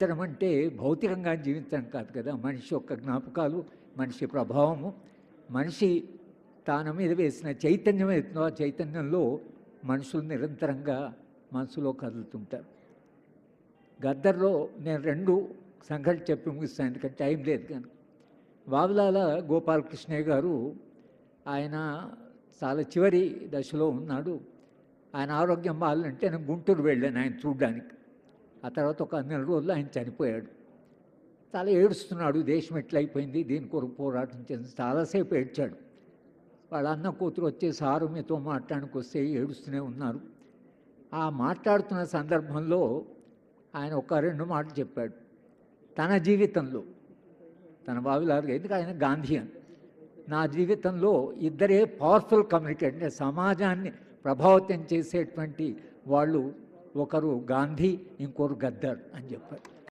జీవించడం అంటే భౌతికంగా జీవించడం కాదు కదా. మనిషి యొక్క జ్ఞాపకాలు, మనిషి ప్రభావము, మనిషి తన మీద వేసిన చైతన్యం అవుతుందో ఆ చైతన్యంలో మనుషులు నిరంతరంగా మనసులో కదులుతుంటారు. గద్దర్లో నేను 2 సంఘటనలు చెప్పి ముగిస్తాను, ఎందుకంటే టైం లేదు. కానీ వావిలాల గోపాలకృష్ణయ్య గారు ఆయన చాలా చివరి దశలో ఉన్నాడు. ఆయన ఆరోగ్యం బాగాలంటే నేను గుంటూరు వెళ్ళాను ఆయన చూడ్డానికి. ఆ తర్వాత ఒక 4 రోజులు ఆయన చనిపోయాడు. చాలా ఏడుస్తున్నాడు, దేశం ఎట్లయిపోయింది, దీని కొరకు పోరాటం చేసి చాలాసేపు ఏడ్చాడు. వాళ్ళ అన్న కూతురు వచ్చి సారు మీతో మాట్లాడానికి వస్తే ఏడుస్తూనే ఉన్నారు. ఆ మాట్లాడుతున్న సందర్భంలో ఆయన ఒక 2 మాటలు చెప్పాడు. తన జీవితంలో, తన వావిలారుగా, ఎందుకు ఆయన గాంధీ అని, నా జీవితంలో ఇద్దరే పవర్ఫుల్ కమ్యూనికేట్, అంటే సమాజాన్ని ప్రభావితం చేసేటువంటి వాళ్ళు, ఒకరు గాంధీ, ఇంకొకరు గద్దర్ అని చెప్పారు.